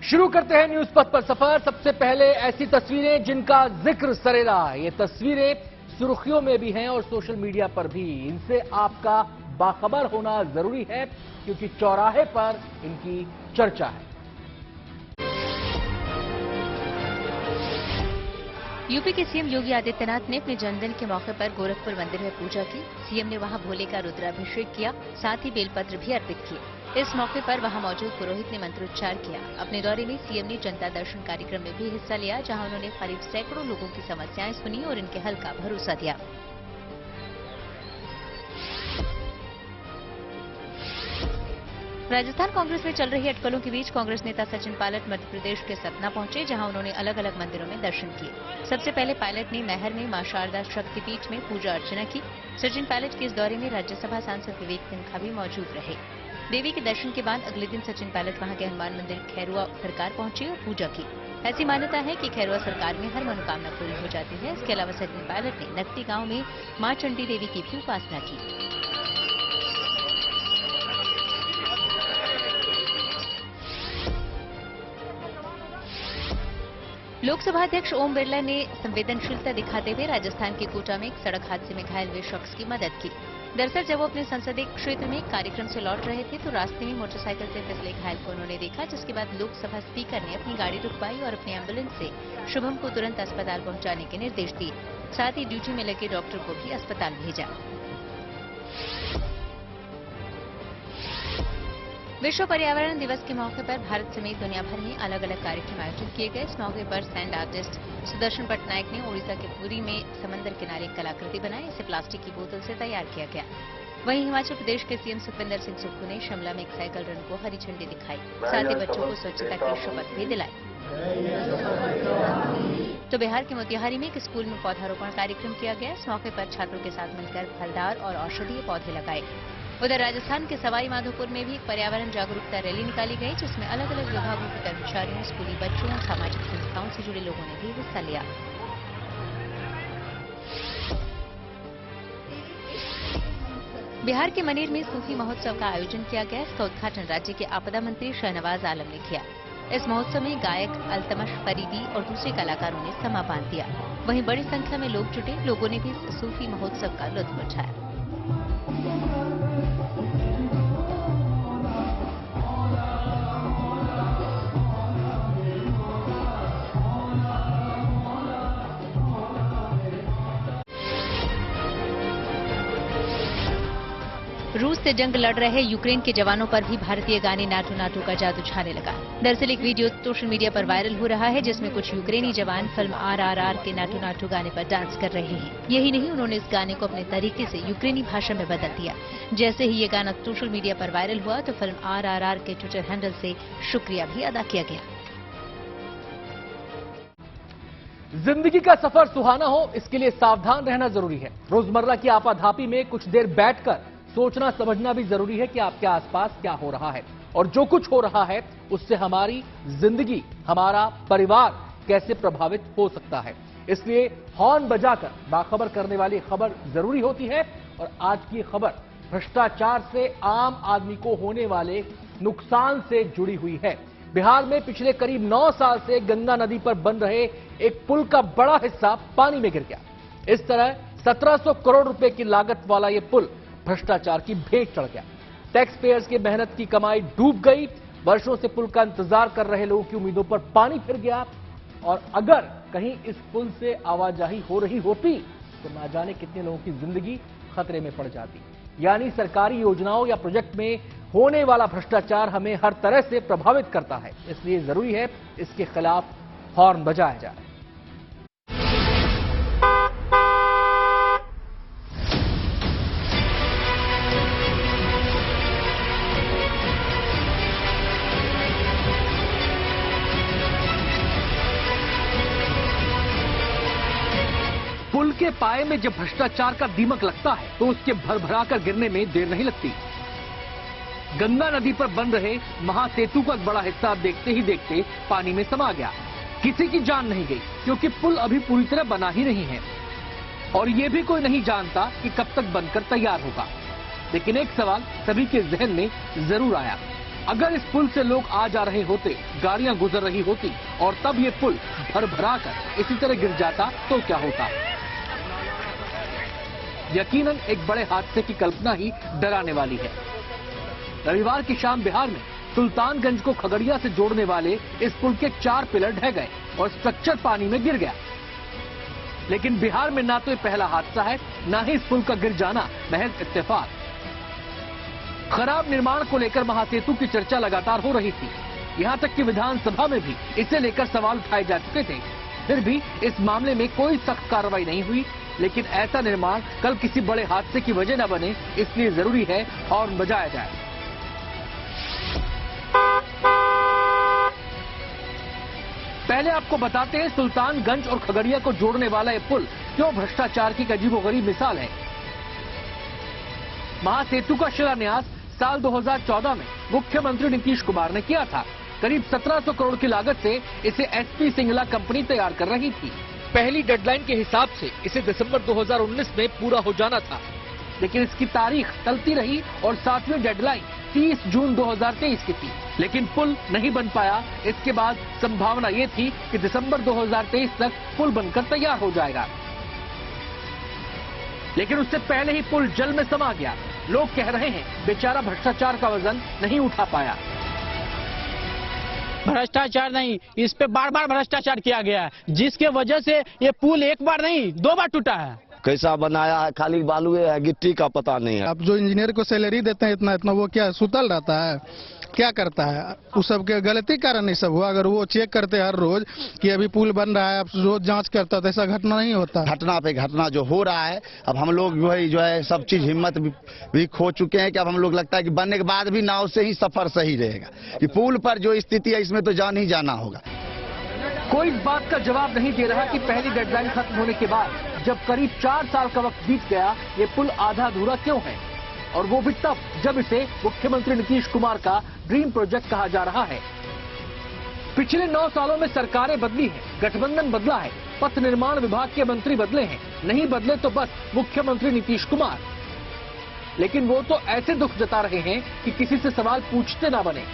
शुरू करते हैं न्यूज पथ पर सफर। सबसे पहले ऐसी तस्वीरें जिनका जिक्र सरेरा है। ये तस्वीरें सुर्खियों में भी हैं और सोशल मीडिया पर भी। इनसे आपका बाखबर होना जरूरी है क्योंकि चौराहे पर इनकी चर्चा है। यूपी के सीएम योगी आदित्यनाथ ने अपने जन्मदिन के मौके पर गोरखपुर मंदिर में पूजा की। सीएम ने वहां भोले का रुद्राभिषेक किया, साथ ही बेलपत्र भी अर्पित किए। इस मौके पर वहां मौजूद पुरोहित ने मंत्रोच्चार किया। अपने दौरे में सीएम ने जनता दर्शन कार्यक्रम में भी हिस्सा लिया, जहां उन्होंने करीब सैकड़ों लोगों की समस्याएं सुनी और इनके हल का भरोसा दिया। राजस्थान कांग्रेस में चल रही अटकलों के बीच कांग्रेस नेता सचिन पायलट मध्य प्रदेश के सतना पहुंचे, जहां उन्होंने अलग अलग मंदिरों में दर्शन किए। सबसे पहले पायलट ने मैहर में मां शारदा शक्तिपीठ में पूजा अर्चना की। सचिन पायलट के इस दौरे में राज्यसभा सांसद विवेक तन्खा भी मौजूद रहे। देवी के दर्शन के बाद अगले दिन सचिन पायलट वहां के हनुमान मंदिर खैरुआ सरकार पहुंचे और पूजा की। ऐसी मान्यता है कि खैरुआ सरकार में हर मनोकामना पूरी हो जाती है। इसके अलावा सचिन पायलट ने नकटी गांव में मां चंडी देवी की भी उपासना की। लोकसभा अध्यक्ष ओम बिरला ने संवेदनशीलता दिखाते हुए राजस्थान के कोटा में एक सड़क हादसे में घायल हुए शख्स की मदद की। दरअसल जब वो अपने संसदीय क्षेत्र में कार्यक्रम से लौट रहे थे तो रास्ते में मोटरसाइकिल से फिसले घायल को उन्होंने देखा, जिसके बाद लोकसभा स्पीकर ने अपनी गाड़ी रुकवाई और अपनी एम्बुलेंस से शुभम को तुरंत अस्पताल पहुंचाने के निर्देश दिए। साथ ही ड्यूटी में लगे डॉक्टर को भी अस्पताल भेजा। विश्व पर्यावरण दिवस के मौके पर भारत समेत दुनिया भर में अलग अलग कार्यक्रम आयोजित किए गए। इस मौके पर सैंड आर्टिस्ट सुदर्शन पटनायक ने ओडिशा के पुरी में समंदर किनारे एक कलाकृति बनाई। इसे प्लास्टिक की बोतल से तैयार किया गया। वहीं हिमाचल प्रदेश के सीएम सुखविंदर सिंह सुक्खू ने शिमला में एक साइकिल रन को हरी झंडी दिखाई। साथ ही बच्चों को स्वच्छता की शपथ भी दिलाई। तो बिहार के मोतिहारी में एक स्कूल में पौधारोपण कार्यक्रम किया गया। इस मौके पर छात्रों के साथ मिलकर फलदार और औषधीय पौधे लगाए। उधर राजस्थान के सवाई माधोपुर में भी पर्यावरण जागरूकता रैली निकाली गई, जिसमें अलग अलग विभागों के कर्मचारियों, स्कूली बच्चों और सामाजिक संस्थाओं से जुड़े लोगों ने भी हिस्सा लिया। बिहार के मनेर में सूफी महोत्सव का आयोजन किया गया। इसका उद्घाटन राज्य के आपदा मंत्री शाहनवाज आलम ने किया। इस महोत्सव में गायक अल्तमश फरीदी और दूसरे कलाकारों ने समा बांध दिया। वहीं बड़ी संख्या में लोग जुटे। लोगों ने भी इस सूफी महोत्सव का लुत्फ उठाया। रूस से जंग लड़ रहे यूक्रेन के जवानों पर भी भारतीय गाने नाटू नाटू का जादू छाने लगा। दरअसल एक वीडियो सोशल मीडिया पर वायरल हो रहा है, जिसमें कुछ यूक्रेनी जवान फिल्म RRR के नाटू नाटू गाने पर डांस कर रहे हैं। यही नहीं, उन्होंने इस गाने को अपने तरीके से यूक्रेनी भाषा में बदल दिया। जैसे ही ये गाना सोशल मीडिया पर वायरल हुआ तो फिल्म RRR के ट्विटर हैंडल से शुक्रिया भी अदा किया गया। जिंदगी का सफर सुहाना हो, इसके लिए सावधान रहना जरूरी है। रोजमर्रा की आपाधापी में कुछ देर बैठकर सोचना समझना भी जरूरी है कि आपके आसपास क्या हो रहा है और जो कुछ हो रहा है उससे हमारी जिंदगी, हमारा परिवार कैसे प्रभावित हो सकता है। इसलिए हॉर्न बजाकर बाखबर करने वाली खबर जरूरी होती है। और आज की खबर भ्रष्टाचार से आम आदमी को होने वाले नुकसान से जुड़ी हुई है। बिहार में पिछले करीब 9 साल से गंगा नदी पर बन रहे एक पुल का बड़ा हिस्सा पानी में गिर गया। इस तरह 1700 करोड़ रुपए की लागत वाला यह पुल भ्रष्टाचार की भेंट चढ़ गया। टैक्स पेयर्स की मेहनत की कमाई डूब गई। वर्षों से पुल का इंतजार कर रहे लोगों की उम्मीदों पर पानी फिर गया। और अगर कहीं इस पुल से आवाजाही हो रही होती तो ना जाने कितने लोगों की जिंदगी खतरे में पड़ जाती। यानी सरकारी योजनाओं या प्रोजेक्ट में होने वाला भ्रष्टाचार हमें हर तरह से प्रभावित करता है। इसलिए जरूरी है इसके खिलाफ हॉर्न बजाया जाए। पुल के पाए में जब भ्रष्टाचार का दीमक लगता है तो उसके भरभरा कर गिरने में देर नहीं लगती। गंगा नदी पर बन रहे महासेतु का बड़ा हिस्सा देखते ही देखते पानी में समा गया। किसी की जान नहीं गई क्योंकि पुल अभी पूरी तरह बना ही नहीं है और ये भी कोई नहीं जानता कि कब तक बनकर तैयार होगा। लेकिन एक सवाल सभी के जहन में जरूर आया, अगर इस पुल से लोग आ जा रहे होते, गाड़ियां गुजर रही होती और तब ये पुल भर कर इसी तरह गिर जाता तो क्या होता? यकीनन एक बड़े हादसे की कल्पना ही डराने वाली है। रविवार की शाम बिहार में सुल्तानगंज को खगड़िया से जोड़ने वाले इस पुल के 4 पिलर ढह गए और स्ट्रक्चर पानी में गिर गया। लेकिन बिहार में ना तो ये पहला हादसा है, ना ही इस पुल का गिर जाना महज इत्तेफाक। खराब निर्माण को लेकर महासेतु की चर्चा लगातार हो रही थी। यहां तक कि विधानसभा में भी इसे लेकर सवाल उठाए जा चुके थे। फिर भी इस मामले में कोई सख्त कार्रवाई नहीं हुई। लेकिन ऐसा निर्माण कल किसी बड़े हादसे की वजह न बने, इसलिए जरूरी है हॉर्न बजाया जाए। पहले आपको बताते हैं सुल्तानगंज और खगड़िया को जोड़ने वाला ये पुल क्यों भ्रष्टाचार की अजीबोगरीब मिसाल है। महासेतु का शिलान्यास साल 2014 में मुख्यमंत्री नीतीश कुमार ने किया था। करीब 1700 करोड़ की लागत से इसे एसपी सिंगला कंपनी तैयार कर रही थी। पहली डेडलाइन के हिसाब से इसे दिसंबर 2019 में पूरा हो जाना था, लेकिन इसकी तारीख टलती रही और 7वीं डेडलाइन 30 जून 2023 की थी। लेकिन पुल नहीं बन पाया। इसके बाद संभावना ये थी कि दिसंबर 2023 तक पुल बनकर तैयार हो जाएगा, लेकिन उससे पहले ही पुल जल में समा गया। लोग कह रहे हैं बेचारा भ्रष्टाचार का वजन नहीं उठा पाया। भ्रष्टाचार नहीं, इस पे बार बार भ्रष्टाचार किया गया है, जिसके वजह से ये पुल एक बार नहीं 2 बार टूटा है। कैसा बनाया है, खाली बालू है, गिट्टी का पता नहीं है। अब जो इंजीनियर को सैलरी देते हैं इतना इतना, वो क्या सुतल रहता है, क्या करता है? उस सब के गलती कारण नहीं सब हुआ। अगर वो चेक करते हर रोज कि अभी पुल बन रहा है, अब रोज जांच करता तो ऐसा घटना नहीं होता। घटना पे घटना जो हो रहा है, अब हम लोग जो है सब चीज हिम्मत भी खो चुके हैं कि अब हम लोग लगता है कि बनने के बाद भी नाव से ही सफर सही रहेगा। कि पुल पर जो स्थिति है इसमें तो जान ही जाना होगा। कोई इस बात का जवाब नहीं दे रहा कि पहली डेडलाइन खत्म होने के बाद जब करीब 4 साल का वक्त बीत गया, ये पुल आधा अधूरा क्यों है, और वो भी तब जब इसे मुख्यमंत्री नीतीश कुमार का ड्रीम प्रोजेक्ट कहा जा रहा है। पिछले 9 सालों में सरकारें बदली हैं, गठबंधन बदला है, पथ निर्माण विभाग के मंत्री बदले हैं, नहीं बदले तो बस मुख्यमंत्री नीतीश कुमार। लेकिन वो तो ऐसे दुख जता रहे हैं कि किसी से सवाल पूछते ना बने।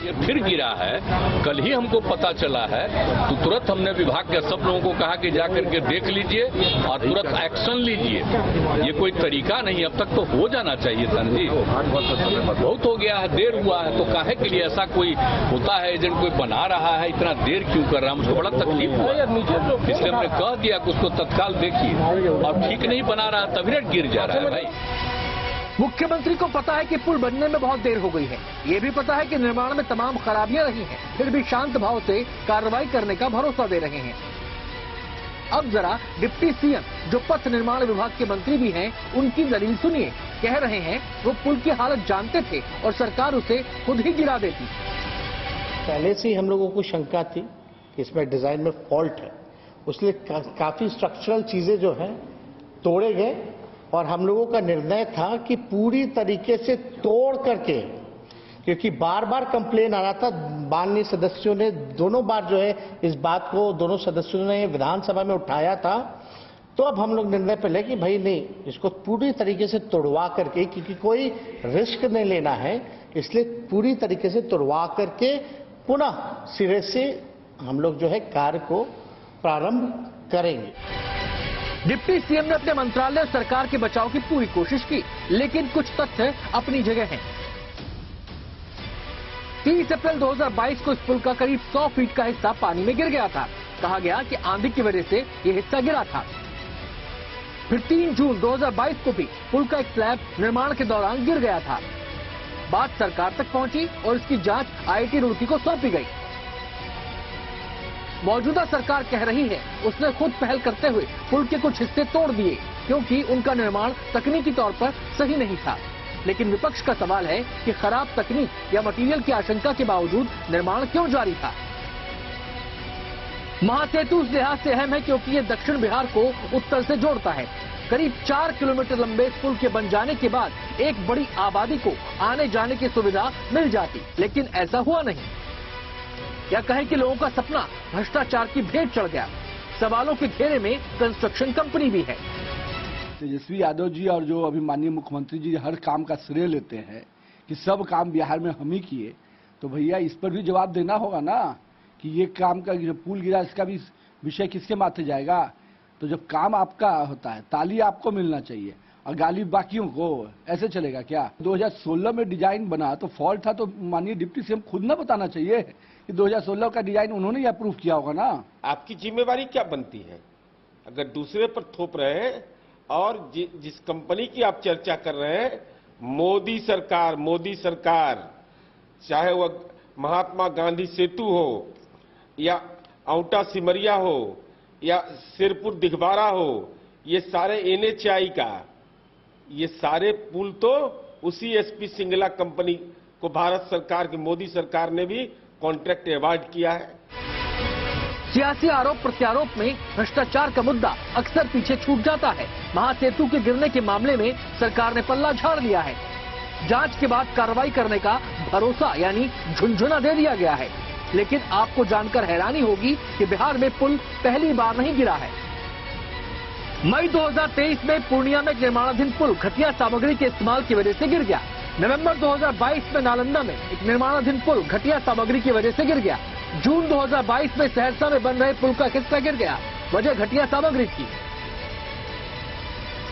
ये फिर गिरा है, कल ही हमको पता चला है, तो तुरंत हमने विभाग के सब लोगों को कहा कि जाकर के देख लीजिए और तुरंत एक्शन लीजिए। ये कोई तरीका नहीं, अब तक तो हो जाना चाहिए था जी। बहुत हो गया है, देर हुआ है, तो काहे के लिए ऐसा कोई होता है, एजेंट कोई बना रहा है, इतना देर क्यों कर रहा है? मुझको बड़ा तकलीफ हुआ, इसलिए हमने कह दिया कि उसको तत्काल देखिए। और ठीक नहीं बना रहा, तभी रेट गिर जा रहा है भाई। मुख्यमंत्री को पता है कि पुल बनने में बहुत देर हो गई है, ये भी पता है कि निर्माण में तमाम खराबियां रही हैं, फिर भी शांत भाव से कार्रवाई करने का भरोसा दे रहे हैं। अब जरा डिप्टी सीएम, जो पथ निर्माण विभाग के मंत्री भी हैं, उनकी दलील सुनिए। कह रहे हैं वो पुल की हालत जानते थे और सरकार उसे खुद ही गिरा देती। पहले से ही हम लोगों को शंका थी कि इसमें डिजाइन में फॉल्ट है, उसलिए काफी स्ट्रक्चरल चीजें जो हैं तोड़े गए और हम लोगों का निर्णय था कि पूरी तरीके से तोड़ करके, क्योंकि बार बार कंप्लेन आ रहा था, माननीय सदस्यों ने दोनों बार जो है इस बात को दोनों सदस्यों ने विधानसभा में उठाया था, तो अब हम लोग निर्णय पे ले कि भाई नहीं, इसको पूरी तरीके से तोड़वा करके, क्योंकि कोई रिस्क नहीं लेना है, इसलिए पूरी तरीके से तोड़वा करके पुनः सिरे से हम लोग जो है कार्य को प्रारंभ करेंगे। डिप्टी सीएम ने अपने मंत्रालय और सरकार के बचाव की पूरी कोशिश की, लेकिन कुछ तथ्य अपनी जगह हैं। 30 अप्रैल 2022 को इस पुल का करीब 100 फीट का हिस्सा पानी में गिर गया था। कहा गया कि आंधी की वजह से यह हिस्सा गिरा था। फिर 3 जून 2022 को भी पुल का एक स्लैब निर्माण के दौरान गिर गया था। बात सरकार तक पहुंची और इसकी जांच आईआईटी रुड़की को सौंपी गई। मौजूदा सरकार कह रही है उसने खुद पहल करते हुए पुल के कुछ हिस्से तोड़ दिए, क्योंकि उनका निर्माण तकनीकी तौर पर सही नहीं था। लेकिन विपक्ष का सवाल है कि खराब तकनीक या मटेरियल की आशंका के बावजूद निर्माण क्यों जारी था। महासेतु इस लिहाज से अहम है क्योंकि ये दक्षिण बिहार को उत्तर से जोड़ता है। करीब 4 किलोमीटर लंबे इस पुल के बन जाने के बाद एक बड़ी आबादी को आने जाने की सुविधा मिल जाती, लेकिन ऐसा हुआ नहीं। या कहें कि लोगों का सपना भ्रष्टाचार की भेंट चढ़ गया। सवालों के घेरे में कंस्ट्रक्शन कंपनी भी है। तेजस्वी यादव जी और जो अभी माननीय मुख्यमंत्री जी हर काम का श्रेय लेते हैं, कि सब काम बिहार में हम ही किए, तो भैया इस पर भी जवाब देना होगा ना कि ये काम का जो पुल गिरा इसका भी विषय किसके माथे जाएगा। तो जब काम आपका होता है ताली आपको मिलना चाहिए और गाली बाकियों को, ऐसे चलेगा क्या। 2016 में डिजाइन बना तो फॉल्ट था, तो माननीय डिप्टी सीएम खुद ना बताना चाहिए कि 2016 का डिजाइन उन्होंने ही अप्रूव किया होगा ना। आपकी जिम्मेवारी क्या बनती है अगर दूसरे पर थोप रहे हैं। और जिस कंपनी की आप चर्चा कर रहे हैं, मोदी सरकार, चाहे वह महात्मा गांधी सेतु हो या औटा सिमरिया हो या सिरपुर दिघवारा हो, ये सारे NHAI का, ये सारे पुल तो उसी SP सिंगला कंपनी को भारत सरकार की मोदी सरकार ने भी कॉन्ट्रैक्ट अवार्ड किया है। सियासी आरोप प्रत्यारोप में भ्रष्टाचार का मुद्दा अक्सर पीछे छूट जाता है। महासेतु के गिरने के मामले में सरकार ने पल्ला झाड़ लिया है। जांच के बाद कार्रवाई करने का भरोसा यानी झुनझुना दे दिया गया है। लेकिन आपको जानकर हैरानी होगी कि बिहार में पुल पहली बार नहीं गिरा है। मई 2023 में पूर्णिया में निर्माणाधीन पुल घटिया सामग्री के इस्तेमाल की वजह से गिर गया। नवंबर 2022 में नालंदा में एक निर्माणाधीन पुल घटिया सामग्री की वजह से गिर गया। जून 2022 में सहरसा में बन रहे पुल का हिस्सा गिर गया, वजह घटिया सामग्री थी।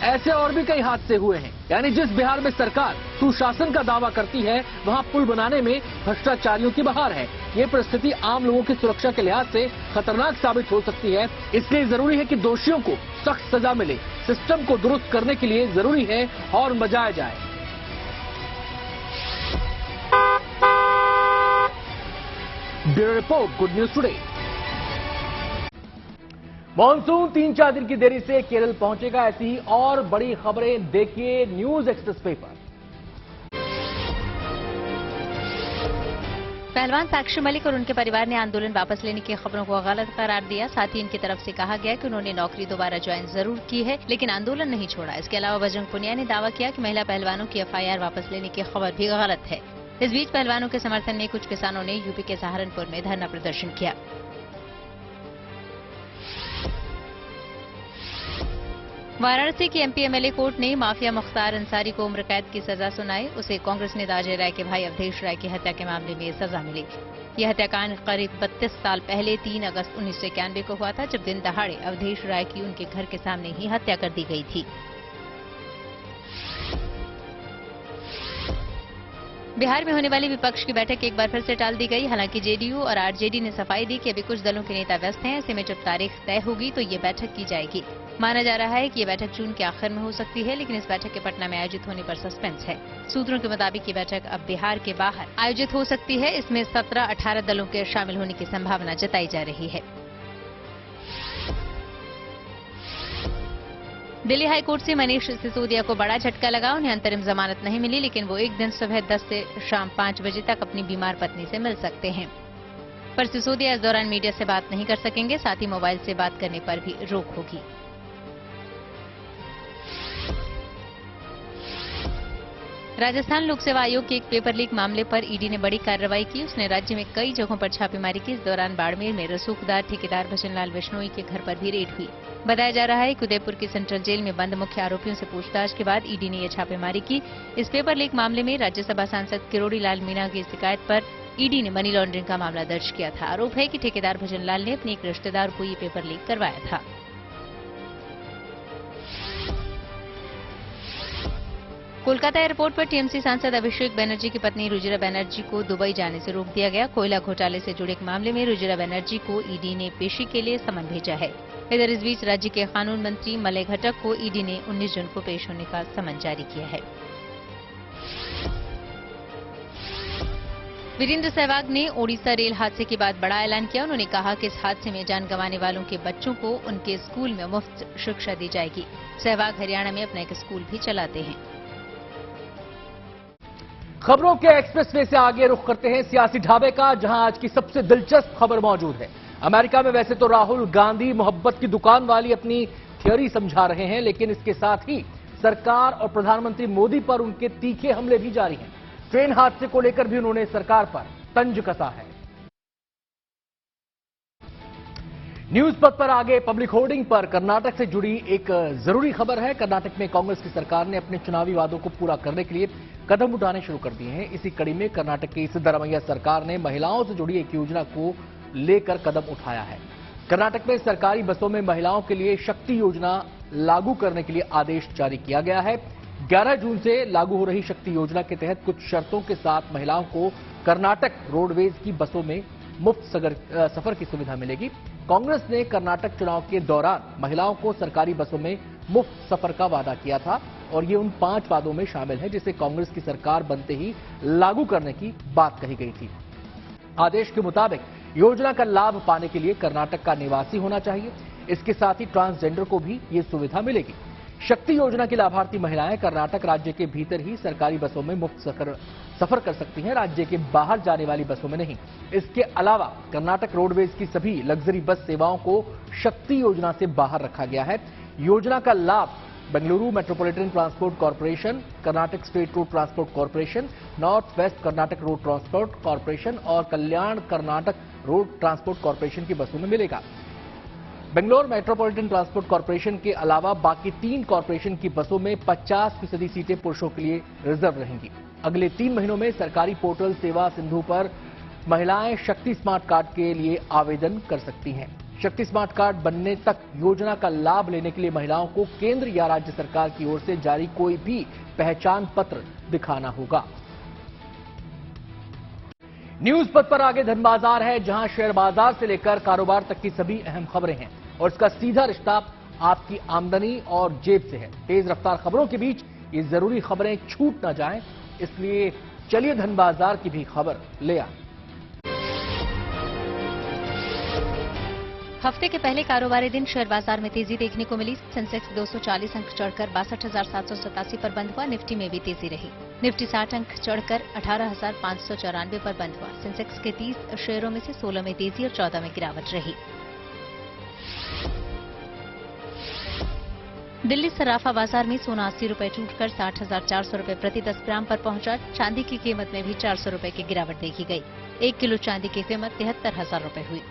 ऐसे और भी कई हादसे हुए हैं। यानी जिस बिहार में सरकार सुशासन का दावा करती है, वहां पुल बनाने में भ्रष्टाचारियों की बहार है। ये परिस्थिति आम लोगों की सुरक्षा के लिहाज से खतरनाक साबित हो सकती है। इसलिए जरूरी है कि दोषियों को सख्त सजा मिले। सिस्टम को दुरुस्त करने के लिए जरूरी है और बजाया जाए। Bureau report, good news today. Monsoon 3-4 दिन की देरी से केरल पहुंचेगा। ऐसी ही और बड़ी खबरें देखिए न्यूज एक्सप्रेस पेपर। पहलवान साक्षी मलिक और उनके परिवार ने आंदोलन वापस लेने की खबरों को गलत करार दिया। साथ ही इनकी तरफ से कहा गया कि उन्होंने नौकरी दोबारा ज्वाइन जरूर की है, लेकिन आंदोलन नहीं छोड़ा। इसके अलावा बजरंग पुनिया ने दावा किया कि महिला पहलवानों की FIR वापस लेने की खबर भी गलत है। इस बीच पहलवानों के समर्थन में कुछ किसानों ने यूपी के सहारनपुर में धरना प्रदर्शन किया। वाराणसी की MP MLA कोर्ट ने माफिया मुख्तार अंसारी को उम्र कैद की सजा सुनाई। उसे कांग्रेस नेता अजय राय के भाई अवधेश राय की हत्या के मामले में सजा मिली। यह हत्याकांड करीब 32 साल पहले 3 अगस्त 1991 को हुआ था, जब दिन दहाड़े अवधेश राय की उनके घर के सामने ही हत्या कर दी गई थी। बिहार में होने वाली विपक्ष की बैठक एक बार फिर से टाल दी गई। हालांकि JDU और RJD ने सफाई दी कि अभी कुछ दलों के नेता व्यस्त हैं। ऐसे में जब तारीख तय होगी तो ये बैठक की जाएगी। माना जा रहा है कि ये बैठक जून के आखिर में हो सकती है, लेकिन इस बैठक के पटना में आयोजित होने पर सस्पेंस है। सूत्रों के मुताबिक ये बैठक अब बिहार के बाहर आयोजित हो सकती है। इसमें 17-18 दलों के शामिल होने की संभावना जताई जा रही है। दिल्ली हाईकोर्ट से मनीष सिसोदिया को बड़ा झटका लगा। उन्हें अंतरिम जमानत नहीं मिली, लेकिन वो एक दिन सुबह 10 से शाम 5 बजे तक अपनी बीमार पत्नी से मिल सकते हैं। पर सिसोदिया इस दौरान मीडिया से बात नहीं कर सकेंगे। साथ ही मोबाइल से बात करने पर भी रोक होगी। राजस्थान लोक सेवा आयोग के एक पेपर लीक मामले पर ईडी ने बड़ी कार्रवाई की। उसने राज्य में कई जगहों पर छापेमारी की। इस दौरान बाड़मेर में रसूखदार ठेकेदार भजनलाल बिश्नोई के घर पर भी रेड हुई। बताया जा रहा है कि उदयपुर की सेंट्रल जेल में बंद मुख्य आरोपियों से पूछताछ के बाद ईडी ने यह छापेमारी की। इस पेपर लीक मामले में राज्यसभा सांसद किरोड़ी लाल मीणा की शिकायत पर ईडी ने मनी लॉन्ड्रिंग का मामला दर्ज किया था। आरोप है कि ठेकेदार भजनलाल ने अपने एक रिश्तेदार को ये पेपर लीक करवाया था। कोलकाता एयरपोर्ट पर टीएमसी सांसद अभिषेक बनर्जी की पत्नी रुजिरा बनर्जी को दुबई जाने से रोक दिया गया। कोयला घोटाले से जुड़े एक मामले में रुजिरा बनर्जी को ईडी ने पेशी के लिए समन भेजा है। इधर इस बीच राज्य के कानून मंत्री मलय घटक को ईडी ने 19 जून को पेश होने का समन जारी किया है। वीरेंद्र सहवाग ने ओडिशा रेल हादसे के बाद बड़ा ऐलान किया। उन्होंने कहा कि इस हादसे में जान गंवाने वालों के बच्चों को उनके स्कूल में मुफ्त शिक्षा दी जाएगी। सहवाग हरियाणा में अपना एक स्कूल भी चलाते हैं। खबरों के एक्सप्रेसवे से आगे रुख करते हैं सियासी ढाबे का, जहां आज की सबसे दिलचस्प खबर मौजूद है। अमेरिका में वैसे तो राहुल गांधी मोहब्बत की दुकान वाली अपनी थियोरी समझा रहे हैं, लेकिन इसके साथ ही सरकार और प्रधानमंत्री मोदी पर उनके तीखे हमले भी जारी हैं। ट्रेन हादसे को लेकर भी उन्होंने सरकार पर तंज कसा है। न्यूज पथ पर आगे पब्लिक होर्डिंग पर कर्नाटक से जुड़ी एक जरूरी खबर है। कर्नाटक में कांग्रेस की सरकार ने अपने चुनावी वादों को पूरा करने के लिए कदम उठाने शुरू कर दिए हैं। इसी कड़ी में कर्नाटक की सिद्धरामैया सरकार ने महिलाओं से जुड़ी एक योजना को लेकर कदम उठाया है। कर्नाटक में सरकारी बसों में महिलाओं के लिए शक्ति योजना लागू करने के लिए आदेश जारी किया गया है। 11 जून से लागू हो रही शक्ति योजना के तहत कुछ शर्तों के साथ महिलाओं को कर्नाटक रोडवेज की बसों में मुफ्त सफर की सुविधा मिलेगी। कांग्रेस ने कर्नाटक चुनाव के दौरान महिलाओं को सरकारी बसों में मुफ्त सफर का वादा किया था और ये उन 5 वादों में शामिल है जिसे कांग्रेस की सरकार बनते ही लागू करने की बात कही गई थी। आदेश के मुताबिक योजना का लाभ पाने के लिए कर्नाटक का निवासी होना चाहिए। इसके साथ ही ट्रांसजेंडर को भी ये सुविधा मिलेगी। शक्ति योजना की लाभार्थी महिलाएं कर्नाटक राज्य के भीतर ही सरकारी बसों में मुफ्त सफर कर सकती हैं, राज्य के बाहर जाने वाली बसों में नहीं। इसके अलावा कर्नाटक रोडवेज की सभी लग्जरी बस सेवाओं को शक्ति योजना से बाहर रखा गया है। योजना का लाभ Bengaluru metropolitan transport corporation, Karnataka state road transport corporation, north west Karnataka road transport corporation और कल्याण कर्नाटक रोड ट्रांसपोर्ट कॉर्पोरेशन की बसों में मिलेगा। बेंगलोर मेट्रोपॉलिटन ट्रांसपोर्ट कॉर्पोरेशन के अलावा बाकी 3 कॉर्पोरेशन की बसों में 50% सीटें पुरुषों के लिए रिजर्व रहेंगी। अगले 3 महीनों में सरकारी पोर्टल सेवा सिंधु पर महिलाएं शक्ति स्मार्ट कार्ड के लिए आवेदन कर सकती हैं। शक्ति स्मार्ट कार्ड बनने तक योजना का लाभ लेने के लिए महिलाओं को केंद्र या राज्य सरकार की ओर से जारी कोई भी पहचान पत्र दिखाना होगा। न्यूज पथ पर आगे धन बाजार है, जहां शेयर बाजार से लेकर कारोबार तक की सभी अहम खबरें हैं और इसका सीधा रिश्ता आपकी आमदनी और जेब से है। तेज रफ्तार खबरों के बीच ये जरूरी खबरें छूट ना जाएं, इसलिए चलिए धन बाजार की भी खबर ले आए। हफ्ते के पहले कारोबारी दिन शेयर बाजार में तेजी देखने को मिली। सेंसेक्स 240 अंक चढ़कर 62,787 पर बंद हुआ। निफ्टी में भी तेजी रही। निफ्टी 60 अंक चढ़कर 18,594 पर बंद हुआ। सेंसेक्स के 30 शेयरों में से 16 में तेजी और 14 में गिरावट रही। दिल्ली सराफा बाजार में सोना 80 रुपए टूटकर 60,400 रुपए प्रति 10 ग्राम पर पहुंचा। चांदी की कीमत में भी 400 रुपए की गिरावट देखी गई। 1 किलो चांदी की कीमत 73,000 रुपए हुई।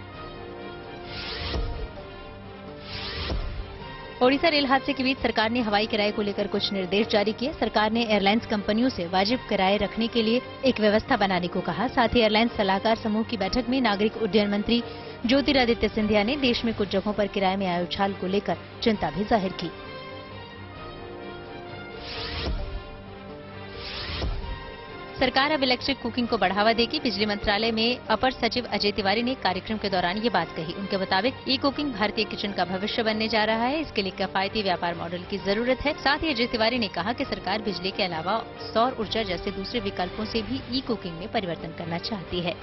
ओडिशा रेल हादसे के बीच सरकार ने हवाई किराए को लेकर कुछ निर्देश जारी किए। सरकार ने एयरलाइंस कंपनियों से वाजिब किराए रखने के लिए एक व्यवस्था बनाने को कहा। साथ ही एयरलाइंस सलाहकार समूह की बैठक में नागरिक उड्डयन मंत्री ज्योतिरादित्य सिंधिया ने देश में कुछ जगहों पर किराए में आए उछाल को लेकर चिंता भी जाहिर की। सरकार अब इलेक्ट्रिक कुकिंग को बढ़ावा देगी। बिजली मंत्रालय में अपर सचिव अजय तिवारी ने कार्यक्रम के दौरान ये बात कही। उनके मुताबिक ई कुकिंग भारतीय किचन का भविष्य बनने जा रहा है। इसके लिए किफायती व्यापार मॉडल की जरूरत है। साथ ही अजय तिवारी ने कहा कि सरकार बिजली के अलावा सौर ऊर्जा जैसे दूसरे विकल्पों से भी ई कुकिंग में परिवर्तन करना चाहती है।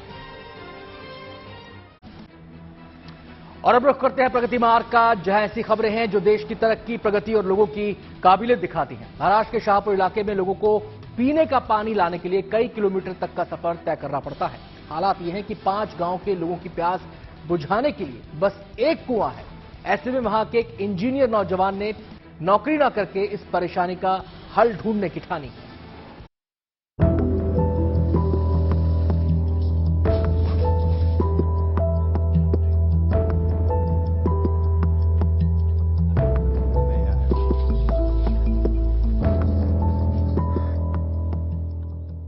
और अब रुख करते हैं प्रगति मार्ग का, जहां ऐसी खबरें हैं जो देश की तरक्की, प्रगति और लोगों की काबिलियत दिखाती हैं। महाराष्ट्र के शाहपुर इलाके में लोगों को पीने का पानी लाने के लिए कई किलोमीटर तक का सफर तय करना पड़ता है। हालात ये हैं कि 5 गांव के लोगों की प्यास बुझाने के लिए बस एक कुआं है। ऐसे में वहां के एक इंजीनियर नौजवान ने नौकरी न करके इस परेशानी का हल ढूंढने की ठानी।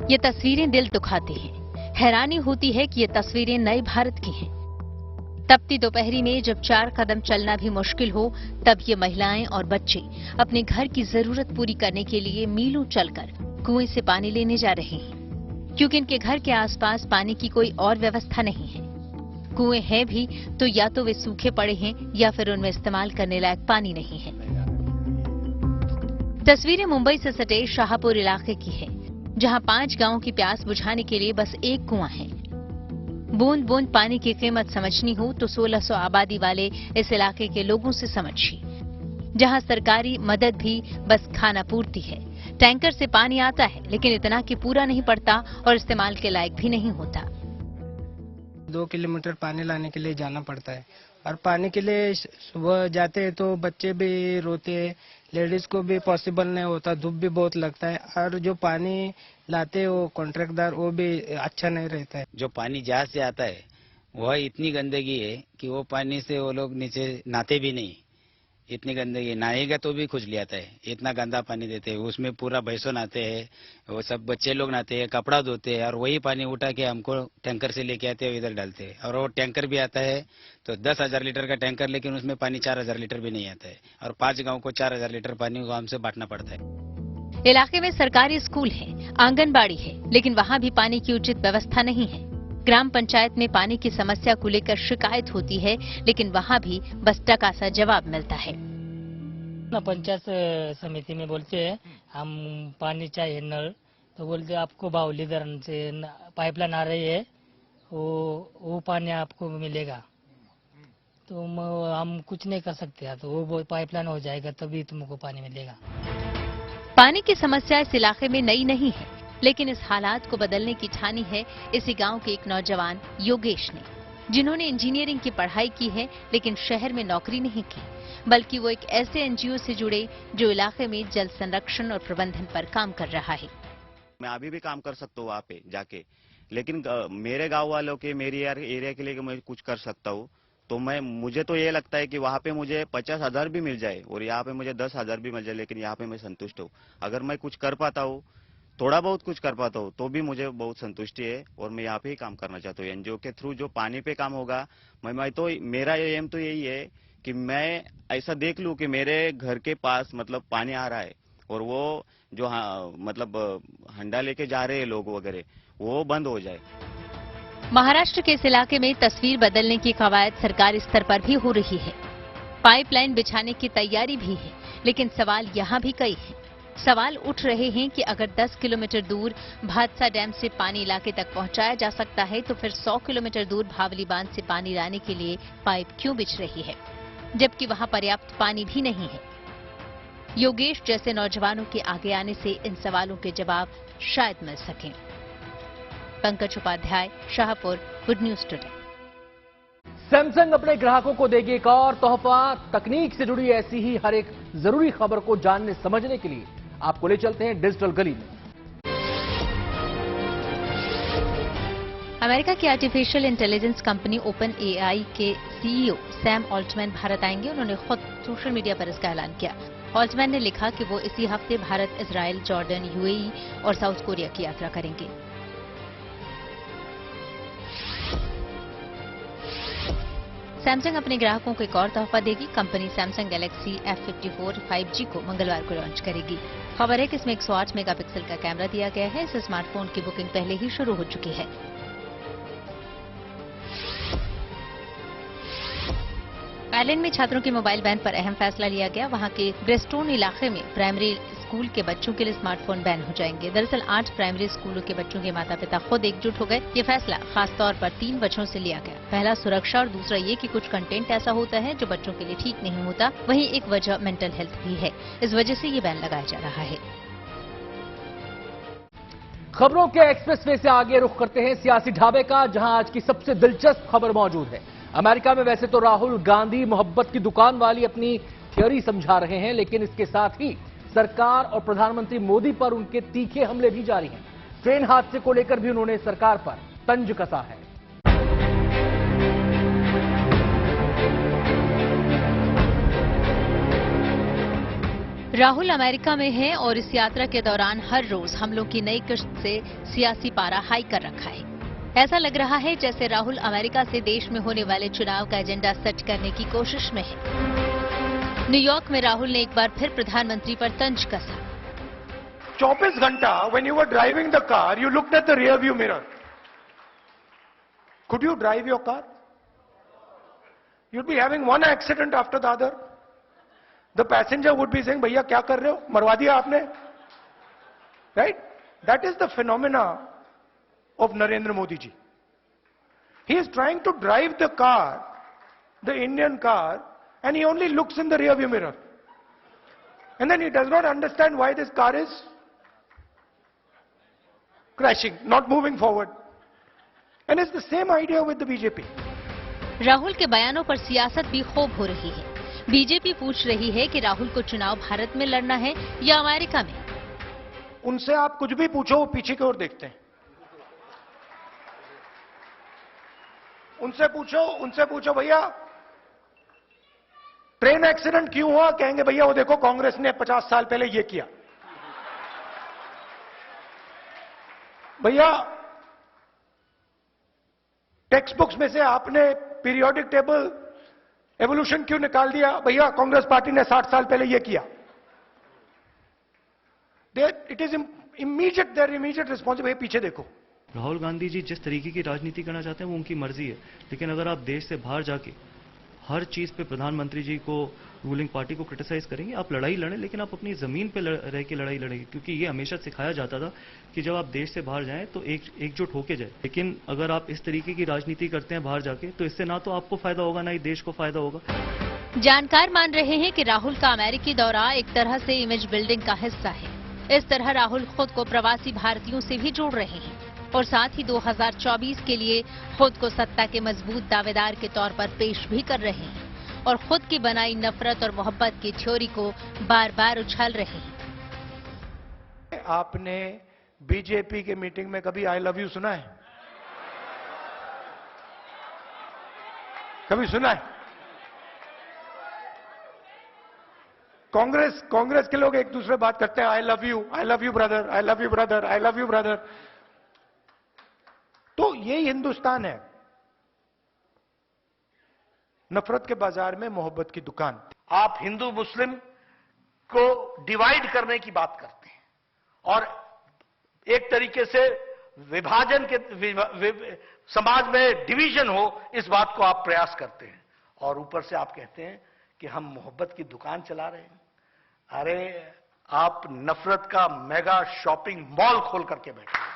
ये तस्वीरें दिल दुखाती हैं। हैरानी होती है कि ये तस्वीरें नए भारत की हैं। तपती दोपहरी में जब 4 कदम चलना भी मुश्किल हो, तब ये महिलाएं और बच्चे अपने घर की जरूरत पूरी करने के लिए मीलों चलकर कुएं से पानी लेने जा रहे हैं, क्योंकि इनके घर के आसपास पानी की कोई और व्यवस्था नहीं है। कुएं हैं भी तो या तो वे सूखे पड़े हैं या फिर उनमें इस्तेमाल करने लायक पानी नहीं है। तस्वीरें मुंबई से सटे शाहपुर इलाके की है, जहां 5 गांवों की प्यास बुझाने के लिए बस एक कुआं है। बूंद बूंद पानी की कीमत समझनी हो तो 1600 आबादी वाले इस इलाके के लोगों से समझिए, जहां सरकारी मदद भी बस खाना पूर्ति है। टैंकर से पानी आता है, लेकिन इतना कि पूरा नहीं पड़ता और इस्तेमाल के लायक भी नहीं होता। 2 किलोमीटर पानी लाने के लिए जाना पड़ता है और पानी के लिए सुबह जाते हैं तो बच्चे भी रोते हैं, लेडीज को भी पॉसिबल नहीं होता, धूप भी बहुत लगता है और जो पानी लाते हैं वो कॉन्ट्रैक्टदार वो भी अच्छा नहीं रहता है। जो पानी जहाज से आता है वह इतनी गंदगी है कि वो पानी से वो लोग नीचे नहाते भी नहीं। इतनी गंदगी, नहाएगा तो भी खुजली आता है, इतना गंदा पानी देते हैं। उसमें पूरा भैंसों नहाते हैं, वो सब बच्चे लोग नहाते हैं, कपड़ा धोते हैं, और वही पानी उठा के हमको टैंकर से लेके आते हैं, इधर डालते हैं। और वो टैंकर भी आता है तो 10,000 लीटर का टैंकर, लेकिन उसमें पानी 4,000 लीटर भी नहीं आता है। और 5 गाँव को 4,000 लीटर पानी को हमसे बांटना पड़ता है। इलाके में सरकारी स्कूल है, आंगनबाड़ी है, लेकिन वहाँ भी पानी की उचित व्यवस्था नहीं है। ग्राम पंचायत में पानी की समस्या को लेकर शिकायत होती है, लेकिन वहाँ भी बस टका सा जवाब मिलता है। पंचायत समिति में बोलते हैं हम पानी चाहिए नल, तो बोलते आपको बावली धरण से पाइपलाइन आ रही है, वो पानी आपको मिलेगा। तो हम कुछ नहीं कर सकते हैं, तो वो पाइपलाइन हो जाएगा तभी तुमको पानी मिलेगा। पानी की समस्या इस इलाके में नई नहीं है, लेकिन इस हालात को बदलने की ठानी है इसी गांव के एक नौजवान योगेश ने, जिन्होंने इंजीनियरिंग की पढ़ाई की है, लेकिन शहर में नौकरी नहीं की, बल्कि वो एक ऐसे एनजीओ से जुड़े जो इलाके में जल संरक्षण और प्रबंधन पर काम कर रहा है। मैं अभी भी काम कर सकता हूँ वहाँ पे जाके, लेकिन मेरे गांव वालों के, मेरे एरिया के लिए मैं कुछ कर सकता हूँ, तो मुझे तो ये लगता है कि वहाँ पे मुझे 50,000 भी मिल जाए और यहाँ पे मुझे 10,000 भी मिल जाए, लेकिन यहाँ पे मैं संतुष्ट हूँ। अगर मैं कुछ कर पाता हूँ, थोड़ा बहुत कुछ कर पाता हूँ, तो भी मुझे बहुत संतुष्टि है और मैं यहाँ पे ही काम करना चाहता हूँ। एनजीओ के थ्रू जो पानी पे काम होगा, मैं तो मेरा एम तो यही है कि मैं ऐसा देख लूं कि मेरे घर के पास मतलब पानी आ रहा है, और वो जो मतलब हंडा लेके जा रहे हैं लोग वगैरह, वो बंद हो जाए। महाराष्ट्र के इस इलाके में तस्वीर बदलने की कवायद सरकारी स्तर पर भी हो रही है। पाइपलाइन बिछाने की तैयारी भी है, लेकिन सवाल यहाँ भी कई हैं। सवाल उठ रहे हैं कि अगर 10 किलोमीटर दूर भादसा डैम से पानी इलाके तक पहुंचाया जा सकता है, तो फिर 100 किलोमीटर दूर भावली बांध से पानी लाने के लिए पाइप क्यों बिछ रही है, जबकि वहां पर्याप्त पानी भी नहीं है। योगेश जैसे नौजवानों के आगे आने से इन सवालों के जवाब शायद मिल सकें। Pankaj Upadhyay, Shahpur, good news today. Samsung अपने ग्राहकों को देगी एक और तोहफा। तकनीक से जुड़ी ऐसी ही हर एक जरूरी खबर को जानने समझने के लिए आपको ले चलते हैं डिजिटल गली में। अमेरिका की artificial intelligence company open AI के सीईओ सैम ऑल्टमैन भारत आएंगे। उन्होंने खुद सोशल मीडिया पर इसका ऐलान किया। ऑल्टमैन ने लिखा कि वो इसी हफ्ते भारत, इजराइल, जॉर्डन, यूएई और साउथ कोरिया की यात्रा करेंगे। सैमसंग अपने ग्राहकों को एक और तोहफा देगी। Company Samsung Galaxy F54 5G को मंगलवार को लॉन्च करेगी। खबर है कि इसमें 108 मेगापिक्सल का कैमरा दिया गया है। इस स्मार्टफोन की बुकिंग पहले ही शुरू हो चुकी है। आयरलैंड में छात्रों के मोबाइल बैन पर अहम फैसला लिया गया। वहां के ग्रेस्टोन इलाके में प्राइमरी स्कूल के बच्चों के लिए स्मार्टफोन बैन हो जाएंगे। दरअसल 8 प्राइमरी स्कूलों के बच्चों के माता पिता खुद एकजुट हो गए। ये फैसला खास तौर पर 3 वजहों से लिया गया। पहला सुरक्षा और दूसरा ये कि कुछ कंटेंट ऐसा होता है जो बच्चों के लिए ठीक नहीं होता। वहीं एक वजह मेंटल हेल्थ भी है। इस वजह से ये बैन लगाया जा रहा है। खबरों के एक्सप्रेसवे से आगे रुख करते हैं सियासी ढाबे का, जहां आज की सबसे दिलचस्प खबर मौजूद है। अमेरिका में वैसे तो राहुल गांधी मोहब्बत की दुकान वाली अपनी थ्योरी समझा रहे हैं, लेकिन इसके साथ ही सरकार और प्रधानमंत्री मोदी पर उनके तीखे हमले भी जारी हैं। ट्रेन हादसे को लेकर भी उन्होंने सरकार पर तंज कसा है। राहुल अमेरिका में हैं और इस यात्रा के दौरान हर रोज हमलों की नई किस्त से सियासी पारा हाई कर रखा है। ऐसा लग रहा है जैसे राहुल अमेरिका से देश में होने वाले चुनाव का एजेंडा सेट करने की कोशिश में है। न्यूयॉर्क में राहुल ने एक बार फिर प्रधानमंत्री पर तंज कसा। 24 घंटा when you were driving the car, you looked at the rear view mirror. Could you drive your car? You'd be having one accident after the other. The passenger would be saying, भैया क्या कर रहे हो? मरवा दिया आपने? Right? That is the phenomena of Narendra Modi ji. He is trying to drive the car, the Indian car, and he only looks in the rear view mirror. And then he does not understand why this car is crashing, not moving forward. And it's the same idea with the BJP. Rahul के बयानों पर सियासत भी खूब हो रही है। BJP पूछ रही है कि राहुल को चुनाव भारत में लड़ना है या अमेरिका में। उनसे आप कुछ भी पूछो, वो पीछे की ओर देखते हैं। उनसे पूछो भैया ट्रेन एक्सीडेंट क्यों हुआ, कहेंगे भैया वो देखो कांग्रेस ने 50 साल पहले ये किया। भैया टेक्स्ट बुक्स में से आपने पीरियोडिक टेबल एवोल्यूशन क्यों निकाल दिया, भैया कांग्रेस पार्टी ने 60 साल पहले ये किया। It is immediate there immediate response. भैया पीछे देखो। राहुल गांधी जी जिस तरीके की राजनीति करना चाहते हैं वो उनकी मर्जी है, लेकिन अगर आप देश से बाहर जाके हर चीज पे प्रधानमंत्री जी को, रूलिंग पार्टी को क्रिटिसाइज करेंगे, आप लड़ाई लड़ें, लेकिन आप अपनी जमीन पे रह के लड़ाई लड़ेंगे, क्योंकि ये हमेशा सिखाया जाता था कि जब आप देश से बाहर जाएं तो एकजुट होके जाए। लेकिन अगर आप इस तरीके की राजनीति करते हैं बाहर जाके, तो इससे ना तो आपको फायदा होगा ना ही देश को फायदा होगा। जानकार मान रहे हैं कि राहुल का अमेरिकी दौरा एक तरह से इमेज बिल्डिंग का हिस्सा है। इस तरह राहुल खुद को प्रवासी भारतीयों से भी जोड़ रहे हैं और साथ ही 2024 के लिए खुद को सत्ता के मजबूत दावेदार के तौर पर पेश भी कर रहे हैं और खुद की बनाई नफरत और मोहब्बत की थ्योरी को बार बार उछाल रहे हैं। आपने बीजेपी के मीटिंग में कभी आई लव यू सुना है? कभी सुना है? कांग्रेस के लोग एक दूसरे बात करते हैं, I love you brother, I love you brother, I love you brother. तो यही हिंदुस्तान है, नफरत के बाजार में मोहब्बत की दुकान। आप हिंदू मुस्लिम को डिवाइड करने की बात करते हैं और एक तरीके से विभाजन के समाज में डिवीजन हो, इस बात को आप प्रयास करते हैं और ऊपर से आप कहते हैं कि हम मोहब्बत की दुकान चला रहे हैं। अरे आप नफरत का मेगा शॉपिंग मॉल खोल करके बैठे।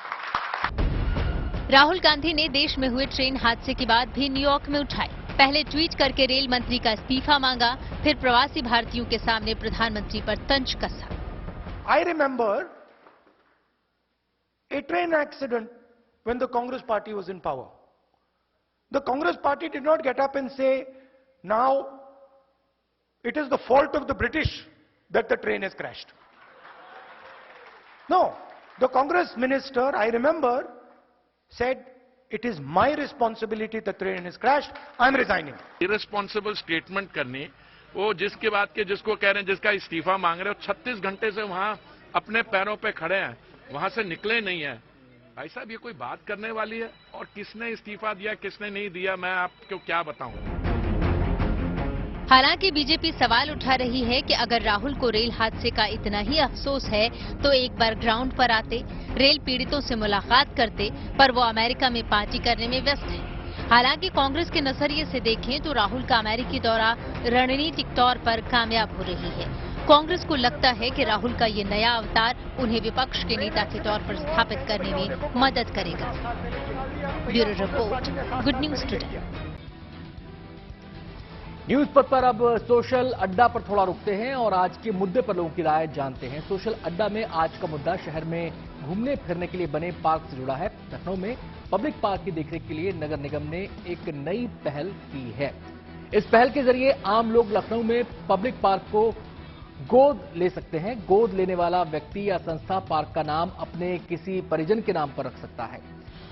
राहुल गांधी ने देश में हुए ट्रेन हादसे की बात भी न्यूयॉर्क में उठाई। पहले ट्वीट करके रेल मंत्री का इस्तीफा मांगा, फिर प्रवासी भारतीयों के सामने प्रधानमंत्री पर तंज कसा। I remember a train accident when the Congress party was in power. The Congress party did not get up and say, now it is the fault of the British that the train has crashed. No, the Congress minister, I remember, said, it is my responsibility the train has crashed, I'm resigning. Irresponsible statement करनी, वो जिसके बात के जिसको कह रहे हैं, जिसका इस्तीफा मांग रहे हो, 36 घंटे से वहां अपने पैरों पे खड़े हैं, वहां से निकले नहीं है। भाई साहब ये कोई बात करने वाली है? और किसने इस्तीफा दिया किसने नहीं दिया मैं आपको क्या बताऊं। हालांकि बीजेपी सवाल उठा रही है कि अगर राहुल को रेल हादसे का इतना ही अफसोस है तो एक बार ग्राउंड पर आते, रेल पीड़ितों से मुलाकात करते, पर वो अमेरिका में पार्टी करने में व्यस्त है। हालांकि कांग्रेस के नजरिए से देखें तो राहुल का अमेरिकी दौरा रणनीतिक तौर पर कामयाब हो रही है। कांग्रेस को लगता है कि राहुल का ये नया अवतार उन्हें विपक्ष के नेता के तौर पर स्थापित करने में मदद करेगा। Bureau report, good news today. News पर अब सोशल अड्डा पर थोड़ा रुकते हैं और आज के मुद्दे पर लोगों की राय जानते हैं। सोशल अड्डा में आज का मुद्दा शहर में घूमने फिरने के लिए बने पार्क से जुड़ा है। लखनऊ में पब्लिक पार्क की देखरेख के लिए नगर निगम ने एक नई पहल की है। इस पहल के जरिए आम लोग लखनऊ में पब्लिक पार्क को गोद ले सकते हैं। गोद लेने वाला व्यक्ति या संस्था पार्क का नाम अपने किसी परिजन के नाम पर रख सकता है।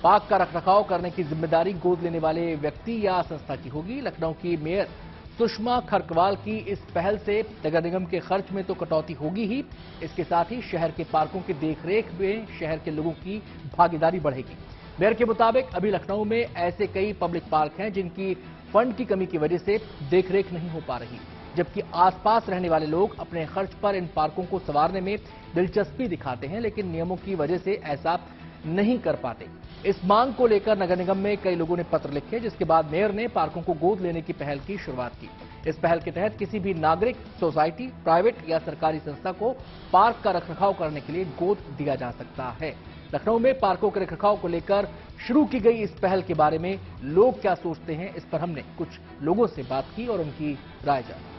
पार्क का रखरखाव करने की जिम्मेदारी गोद लेने वाले व्यक्ति या संस्था की होगी। लखनऊ की मेयर सुषमा खरकवाल की इस पहल से नगर निगम के खर्च में तो कटौती होगी ही, इसके साथ ही शहर के पार्कों की देखरेख में शहर के लोगों की भागीदारी बढ़ेगी। मेयर के मुताबिक अभी लखनऊ में ऐसे कई पब्लिक पार्क हैं जिनकी फंड की कमी की वजह से देखरेख नहीं हो पा रही, जबकि आसपास रहने वाले लोग अपने खर्च पर इन पार्कों को संवारने में दिलचस्पी दिखाते हैं, लेकिन नियमों की वजह से ऐसा नहीं कर पाते। इस मांग को लेकर नगर निगम में कई लोगों ने पत्र लिखे, जिसके बाद मेयर ने पार्कों को गोद लेने की पहल की शुरुआत की। इस पहल के तहत किसी भी नागरिक, सोसाइटी, प्राइवेट या सरकारी संस्था को पार्क का रखरखाव करने के लिए गोद दिया जा सकता है। लखनऊ में पार्कों के रखरखाव को लेकर शुरू की गई इस पहल के बारे में लोग क्या सोचते हैं, इस पर हमने कुछ लोगों से बात की और उनकी राय जानी।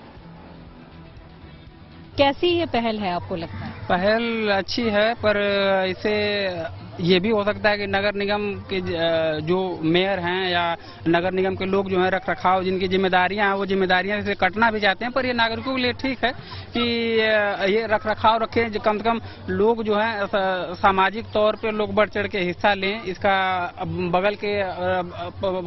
कैसी ये पहल है आपको लगता है? पहल अच्छी है, पर इसे ये भी हो सकता है कि नगर निगम के जो मेयर हैं या नगर निगम के लोग जो हैं रख रखाव जिनकी जिम्मेदारियां हैं वो जिम्मेदारियां से कटना भी चाहते हैं, पर ये नागरिकों के लिए ठीक है कि ये रख रखाव रखें, जो कम से कम लोग जो हैं सामाजिक तौर पे लोग बढ़ चढ़ के हिस्सा लें। इसका बगल के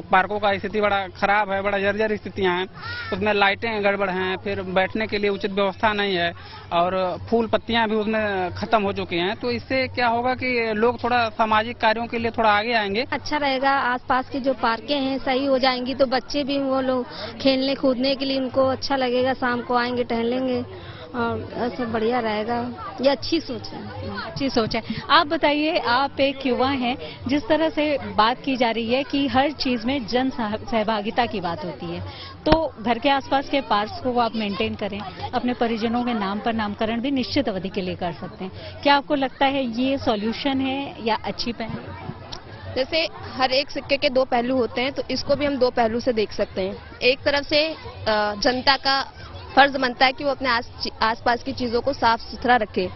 पार्कों का स्थिति बड़ा खराब है, बड़ा जर्जर स्थितियां हैं, उसमें लाइटें गड़बड़ हैं, फिर बैठने के लिए उचित व्यवस्था नहीं है और फूल पत्तियां भी उसमें खत्म हो चुकी हैं। तो इससे क्या होगा कि लोग थोड़ा सामाजिक कार्यों के लिए थोड़ा आगे आएंगे। अच्छा रहेगा, आसपास की जो पार्कें हैं सही हो जाएंगी तो बच्चे भी वो लोग खेलने कूदने के लिए उनको अच्छा लगेगा, शाम को आएंगे टहलेंगे और सब बढ़िया रहेगा। ये अच्छी सोच है। अच्छी सोच है। आप बताइए, आप एक युवा हैं, जिस तरह से बात की जा रही है कि हर चीज में जन सहभागिता की बात होती है, तो घर के आसपास के पार्क्स को आप मेंटेन करें, अपने परिजनों के नाम पर नामकरण भी निश्चित अवधि के लिए कर सकते हैं। क्या आपको लगता है ये सॉल्यूशन है या अच्छी पहल? जैसे हर एक सिक्के के दो पहलू होते हैं, तो इसको भी हम दो पहलू से देख सकते हैं। एक तरफ से जनता का फर्ज बनता है कि वो अपने आसपास की चीजों को साफ सुथरा रखे,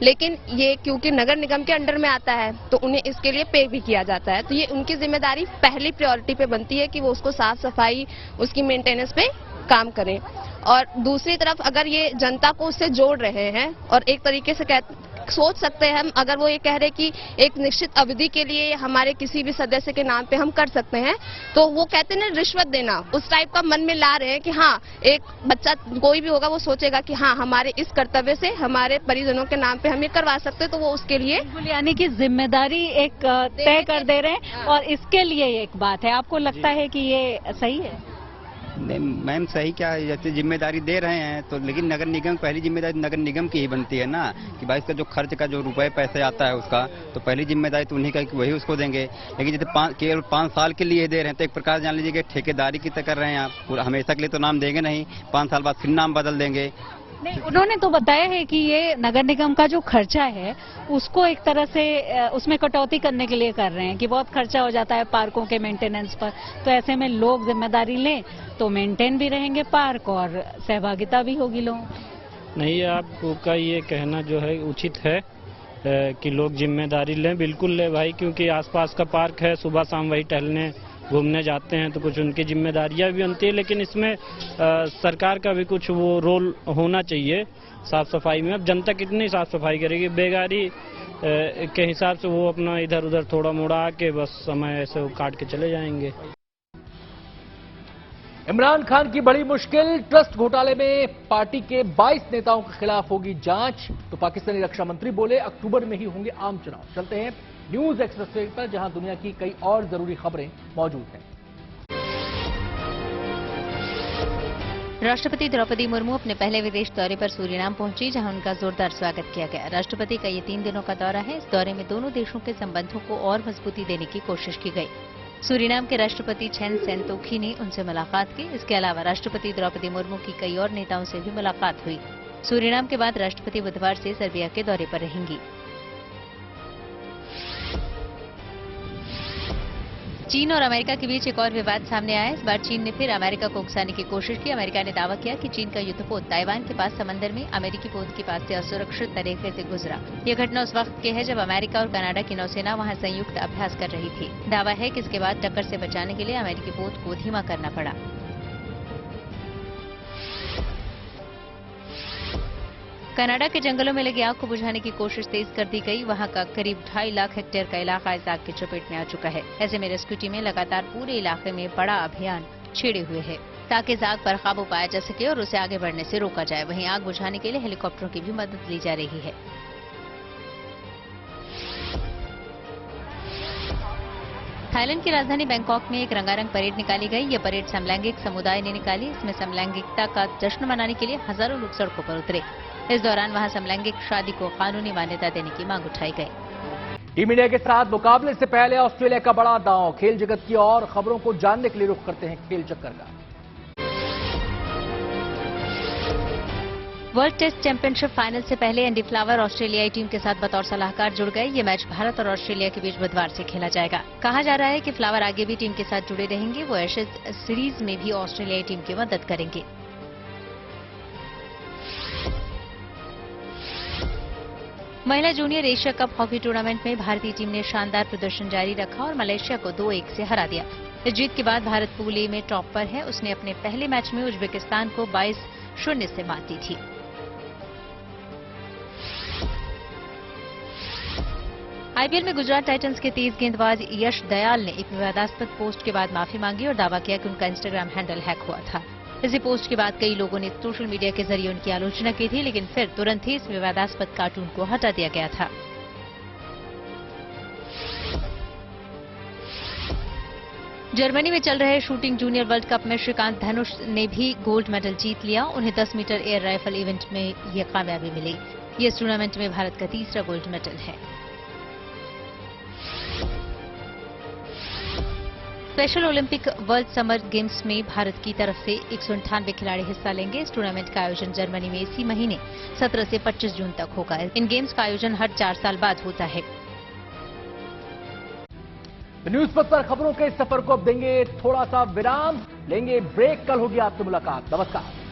लेकिन ये क्योंकि नगर निगम के अंडर में आता है तो उन्हें इसके लिए पे भी किया जाता है, तो ये उनकी जिम्मेदारी पहली प्रायोरिटी पे बनती है कि वो उसको साफ सफाई, उसकी मेंटेनेंस पे काम करें। और दूसरी तरफ अगर ये जनता को उससे जोड़ रहे हैं और एक तरीके से सोच सकते हैं हम, अगर वो ये कह रहे कि एक निश्चित अवधि के लिए हमारे किसी भी सदस्य के नाम पे हम कर सकते हैं, तो वो कहते हैं ना रिश्वत देना, उस टाइप का मन में ला रहे हैं कि हाँ, एक बच्चा कोई भी होगा वो सोचेगा कि हाँ, हमारे इस कर्तव्य से हमारे परिजनों के नाम पे हम ये करवा सकते हैं, तो वो उसके लिए यानी कि जिम्मेदारी एक तय कर दे रहे हैं और इसके लिए एक बात है। आपको लगता है कि ये सही है? मैम सही क्या है, जैसे जिम्मेदारी दे रहे हैं तो, लेकिन नगर निगम पहली जिम्मेदारी नगर निगम की ही बनती है ना, कि भाई इसका जो खर्च का जो रुपए पैसे आता है उसका, तो पहली जिम्मेदारी तो उन्हीं का कि वही उसको देंगे। लेकिन जैसे केवल 5 साल के लिए दे रहे हैं तो एक प्रकार जान लीजिए कि ठेकेदारी की तरह कर रहे हैं आप, पूरा हमेशा के लिए तो नाम देंगे नहीं, 5 साल बाद फिर नाम बदल देंगे। नहीं, उन्होंने तो बताया है कि ये नगर निगम का जो खर्चा है उसको एक तरह से उसमें कटौती करने के लिए कर रहे हैं कि बहुत खर्चा हो जाता है पार्कों के मेंटेनेंस पर, तो ऐसे में लोग जिम्मेदारी लें तो मेंटेन भी रहेंगे पार्क और सहभागिता भी होगी लोगों की। नहीं, आपका ये कहना जो है उचित है कि लोग जिम्मेदारी लें, बिल्कुल ले भाई, क्योंकि आसपास का पार्क है, सुबह शाम वही टहलने घूमने जाते हैं तो कुछ उनकी जिम्मेदारियां भी बनती है, लेकिन इसमें सरकार का भी कुछ वो रोल होना चाहिए साफ सफाई में। अब जनता कितनी साफ सफाई करेगी, बेगारी के हिसाब से वो अपना इधर उधर थोड़ा मोड़ा के बस समय ऐसे काट के चले जाएंगे। इमरान खान की बड़ी मुश्किल, ट्रस्ट घोटाले में पार्टी के 22 नेताओं के खिलाफ होगी जांच, तो पाकिस्तानी रक्षा मंत्री बोले अक्टूबर में ही होंगे आम चुनाव। चलते हैं न्यूज एक्सप्रेस पर, जहां दुनिया की कई और जरूरी खबरें मौजूद हैं। राष्ट्रपति द्रौपदी मुर्मू अपने पहले विदेश दौरे पर सूरीनाम पहुंची, जहां उनका जोरदार स्वागत किया गया। राष्ट्रपति का ये 3 दिनों का दौरा है। इस दौरे में दोनों देशों के संबंधों को और मजबूती देने की कोशिश की गई। सूरीनाम के राष्ट्रपति छेन सेनतोखी ने उनसे मुलाकात की। इसके अलावा राष्ट्रपति द्रौपदी मुर्मू की कई और नेताओं से भी मुलाकात हुई। सूरीनाम के बाद राष्ट्रपति बुधवार से सर्बिया के दौरे पर रहेंगी। चीन और अमेरिका के बीच एक और विवाद सामने आया। इस बार चीन ने फिर अमेरिका को उकसाने की कोशिश की। अमेरिका ने दावा किया कि चीन का युद्धपोत ताइवान के पास समंदर में अमेरिकी पोत के पास से असुरक्षित तरीके से गुजरा। यह घटना उस वक्त की है जब अमेरिका और कनाडा की नौसेना वहां संयुक्त अभ्यास कर रही थी। दावा है कि इसके बाद टक्कर से बचाने के लिए अमेरिकी पोत को धीमा करना पड़ा। कनाडा के जंगलों में लगी आग को बुझाने की कोशिश तेज कर दी गई। वहां का करीब 2.5 लाख हेक्टेयर का इलाका इस आग की चपेट में आ चुका है। ऐसे में रेस्क्यू टीमें लगातार पूरे इलाके में बड़ा अभियान छेड़े हुए है ताकि इस आग पर काबू पाया जा सके और उसे आगे बढ़ने से रोका जाए। वहीं आग बुझाने के लिए हेलीकॉप्टरों की भी मदद ली जा रही है। थाईलैंड की राजधानी बैंकॉक में एक रंगारंग परेड निकाली गई। यह परेड समलैंगिक समुदाय ने निकाली। इसमें समलैंगिकता का जश्न मनाने के लिए हजारों लोग सड़कों पर उतरे। इस दौरान वहां समलैंगिक शादी को कानूनी मान्यता देने की मांग उठाई गई। टीम इंडिया के साथ मुकाबले से पहले ऑस्ट्रेलिया का बड़ा दांव। खेल जगत की और खबरों को जानने के लिए रुख करते हैं खेल चक्कर का। वर्ल्ड टेस्ट चैंपियनशिप फाइनल से पहले एंडी फ्लावर ऑस्ट्रेलियाई टीम के साथ बतौर सलाहकार जुड़ गए। ये मैच भारत और ऑस्ट्रेलिया के बीच बुधवार से खेला जाएगा। कहा जा रहा है कि फ्लावर आगे भी टीम के साथ जुड़े रहेंगे। वो एशेज सीरीज में भी ऑस्ट्रेलियाई टीम की मदद करेंगे। महिला junior Asia cup hockey tournament में भारतीय टीम ने शानदार प्रदर्शन जारी रखा और मलेशिया को 2-1 से हरा दिया। इस जीत के बाद भारत पूल ए में टॉप पर है। उसने अपने पहले मैच में उज्बेकिस्तान को 22-0 से मात दी थी। आईपीएल में गुजरात टाइटंस के तेज गेंदबाज यश दयाल ने एक विवादास्पद पोस्ट के बाद माफी मांगी और दावा किया कि उनका इंस्टाग्राम हैंडल हैक हुआ था। इसी पोस्ट के बाद कई लोगों ने सोशल मीडिया के जरिए उनकी आलोचना की थी, लेकिन फिर तुरंत ही इस विवादास्पद कार्टून को हटा दिया गया था। जर्मनी में चल रहे शूटिंग जूनियर वर्ल्ड कप में श्रीकांत धनुष ने भी गोल्ड मेडल जीत लिया। उन्हें 10 मीटर एयर राइफल इवेंट में यह कामयाबी मिली। ये इस टूर्नामेंट में भारत का तीसरा गोल्ड मेडल है। Special Olympic world summer games में भारत की तरफ से 198 खिलाड़ी हिस्सा लेंगे। इस टूर्नामेंट का आयोजन जर्मनी में इसी महीने 17 से 25 जून तक होगा। इन गेम्स का आयोजन हर 4 साल बाद होता है। न्यूज पथ पर खबरों के इस सफर को अब देंगे थोड़ा सा विराम, लेंगे ब्रेक। कल होगी आपसे मुलाकात। नमस्कार।